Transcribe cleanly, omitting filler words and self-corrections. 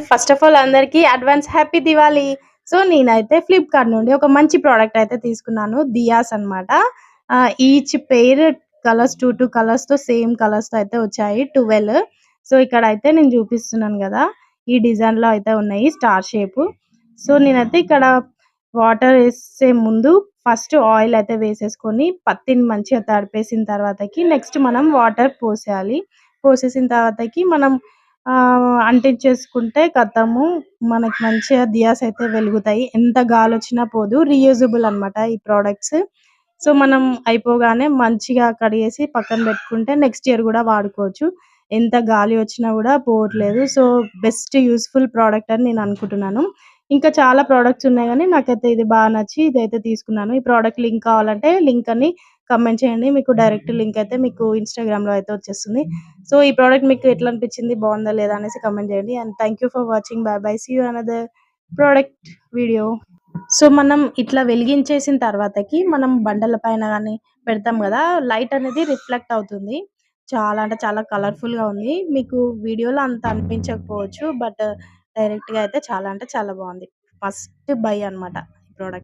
First of all అందరికీ advance happy Diwali. So, నేనైతే Flipkart నుండి ఒక మంచి ప్రొడక్ట్ అయితే తీసుకున్నాను. దియాస్ అన్నమాట. ఈచ్ పెయిర్ కలర్స్ 2 కలర్స్‌తో సేమ్ కలర్స్‌తో అయితే వచ్చాయి 12. సో, ఇక్కడైతే నేను చూపిస్తున్నాను గదా! ఈ డిజైన్‌లో అయితే ఉన్నాయి స్టార్ షేపు. సో, నేనైతే ఇక్కడ వాటర్ ఏసే ముందు ఫస్ట్ ఆయిల్ అయితే వేసేసుకొని పత్తిని మంచిగా తడిపేసిన తర్వాతకి నెక్స్ట్ మనం వాటర్ పోసేయాలి. పోసేసిన తర్వాతకి మనం అంటించేసుకుంటే ఖతము. మనకి మంచిగా దియాస్ అయితే వెలుగుతాయి. ఎంత గాలొచ్చినా పోదు. రీయూజబుల్ అన్నమాట ఈ ప్రొడక్ట్స్. సో, మనం అయిపోగానే మంచిగా కడిగేసి పక్కన పెట్టుకుంటే నెక్స్ట్ ఇయర్ గూడా వాడుకోవచ్చు. ఎంత గాలి వచ్చినా గూడా పోవట్లేదు. సో, బెస్ట్ యూజ్‌ఫుల్ ప్రొడక్ట్ అని నేను అనుకుంటున్నాను. ఇంకా చాలా ప్రొడక్ట్స్ ఉన్నాయి గానీ నాకైతే ఇది బాగా నచ్చి ఇదైతే తీసుకున్నాను. ఈ ప్రొడక్ట్ లింక్ కావాలంటే లింక్ అని కామెంట్ చేయండి. మీకు డైరెక్ట్ లింక్ అయితే మీకు ఇన్‌స్టాగ్రామ్‌లో అయితే వచ్చేస్తుంది. సో, ఈ ప్రొడక్ట్ మీకు ఎట్లా అనిపించింది? బావుందా? లేదా? అనేసి కామెంట్ చేయండి. And thank you for watching. Bye bye. See you another product video. So, మనం ఇట్లా వెలిగించేసిన తర్వాతకి మనం బండల పైన గాని పెడతాం గదా! లైట్ అనేది రిఫ్లెక్ట్ అవుతుంది. చాలా అంటే చాలా కలర్‌ఫుల్‌గా ఉంది. మీకు వీడియోలో అంత అనిపించకపోవచ్చు. బట్ డైరెక్ట్‌గా అయితే చాలా అంటే చాలా బావుంది. మస్ట్ బై అన్నమాట ఈ ప్రొడక్ట్.